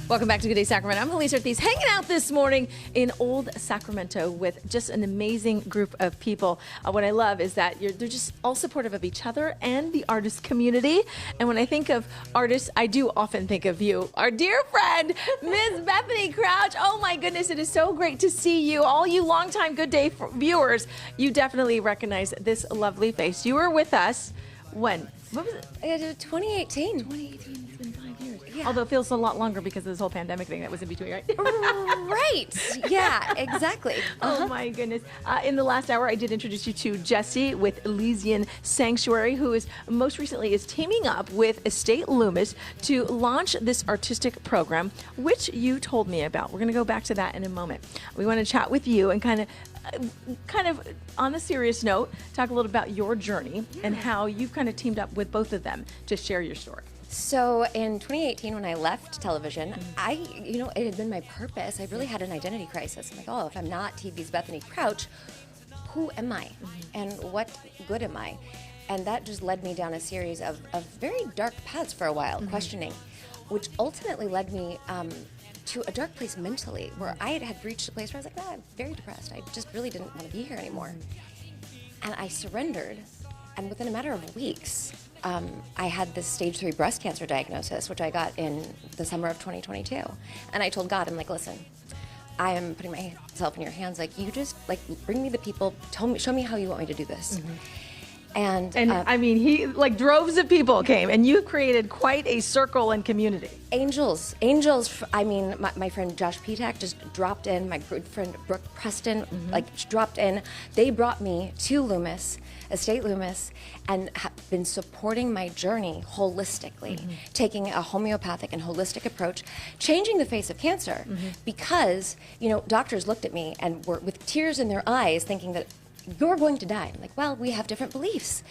Welcome back to Good Day Sacramento. I'm Julissa hanging out this morning in Old Sacramento with just an amazing group of people. What I love is that they're just all supportive of each other and the artist community. And when I think of artists, I do often think of you, our dear friend, Ms. Bethany Crouch. Oh my goodness, it is so great to see you. All you longtime Good Day viewers, you definitely recognize this lovely face. You were with us when? What was it? 2018. 2018. It's been 5 years. Yeah. Although it feels a lot longer because of this whole pandemic thing that was in between, right? Right. Yeah, exactly. Oh my goodness. In the last hour, I did introduce you to Jesse with Elysian Sanctuary, who is most recently is teaming up with Estate Loomis to launch this artistic program, which you told me about. We're going to go back to that in a moment. We want to chat with you and kind of on a serious note, talk a little about your journey and how you've kind of teamed up with both of them to share your story. So in 2018, when I left television, it had been my purpose. I really had an identity crisis. I'm like, oh, if I'm not TV's Bethany Crouch, who am I? And what good am I? And that just led me down a series of very dark paths for a while, questioning, which ultimately led me to a dark place mentally, where I had reached a place where I was like, I'm very depressed. I just really didn't want to be here anymore. And I surrendered, and within a matter of weeks, I had this stage 3 breast cancer diagnosis, which I got in the summer of 2022. And I told God, I'm like, listen, I am putting myself in your hands. Like, you just, bring me the people, show me how you want me to do this. And I mean, droves of people came, and you created quite a circle and community. Angels. I mean, my friend Josh Petak just dropped in. My good friend Brooke Preston, dropped in. They brought me to Loomis, Estate Loomis, and have been supporting my journey holistically, taking a homeopathic and holistic approach, changing the face of cancer, because doctors looked at me and were with tears in their eyes, thinking that you're going to die. I'm like, well, we have different beliefs,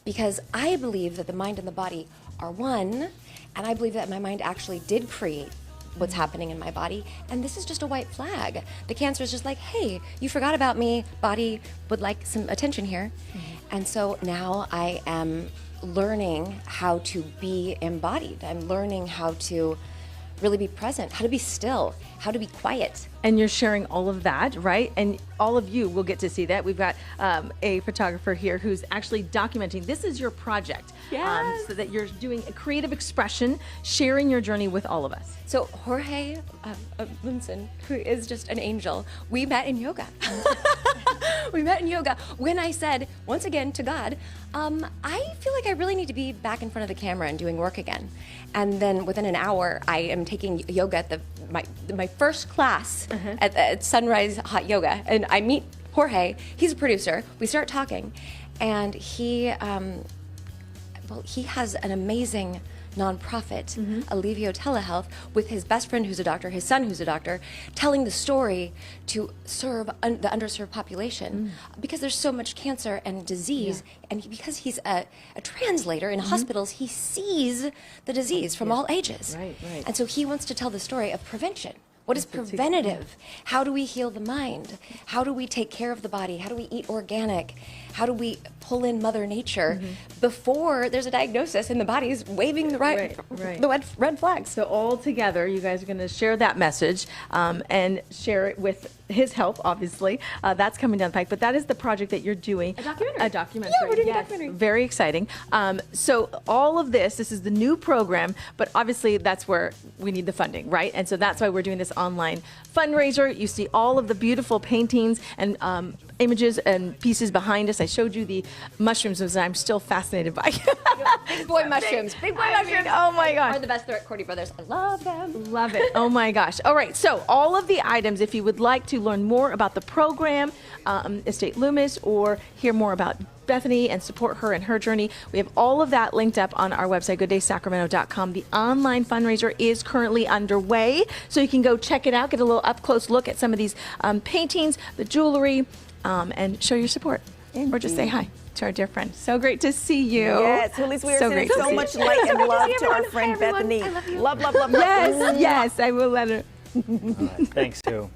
because I believe that the mind and the body are one, and I believe that my mind actually did create what's happening in my body, and this is just a white flag. The cancer is just like, hey, you forgot about me, body would like some attention here. And so now I am learning how to be embodied. I'm learning how to really be present, how to be still, how to be quiet. And you're sharing all of that, right? And all of you will get to see that. We've got a photographer here who's actually documenting. This is your project. Yes. So that you're doing a creative expression, sharing your journey with all of us. So Jorge Munson, who is just an angel, we met in yoga. We met in yoga when I said, once again, to God, I feel like I really need to be back in front of the camera and doing work again. And then within an hour, I am taking yoga at my first class at Sunrise Hot Yoga. And I meet Jorge. He's a producer. We start talking. And he has an amazing nonprofit, Alivio Telehealth, with his best friend who's a doctor, his son who's a doctor, telling the story to serve the underserved population, because there's so much cancer and disease, and because he's a translator in hospitals, he sees the disease from all ages. Right. And so he wants to tell the story of prevention. What is preventative? How do we heal the mind? How do we take care of the body? How do we eat organic? How do we pull in Mother Nature before there's a diagnosis and the body's waving the red flags? So all together, you guys are going to share that message and share it with his help, obviously. That's coming down the pike. But that is the project that you're doing. A documentary. Yeah, we're doing a documentary. Very exciting. So all of this is the new program, but obviously that's where we need the funding, right? And so that's why we're doing this online fundraiser. You see all of the beautiful paintings and images and pieces behind us. I showed you the mushrooms, which I'm still fascinated by. Big boy mushrooms. Big boy mushrooms. Oh my gosh. Are the best. They're at Cordy Brothers. I love them. Love it. Oh my gosh. All right. So all of the items, if you would like to learn more about the program, Estate Loomis, or hear more about Bethany and support her and her journey, we have all of that linked up on our website, gooddaysacramento.com. The online fundraiser is currently underway, so you can go check it out, get a little up-close look at some of these paintings, the jewelry, and show your support. Or just say hi to our dear friend. So great to see you. Yes, Julissa, we are sending so much light and love to our friend Bethany. I love you. Love. Yes, I will let her. All right, thanks, Sue.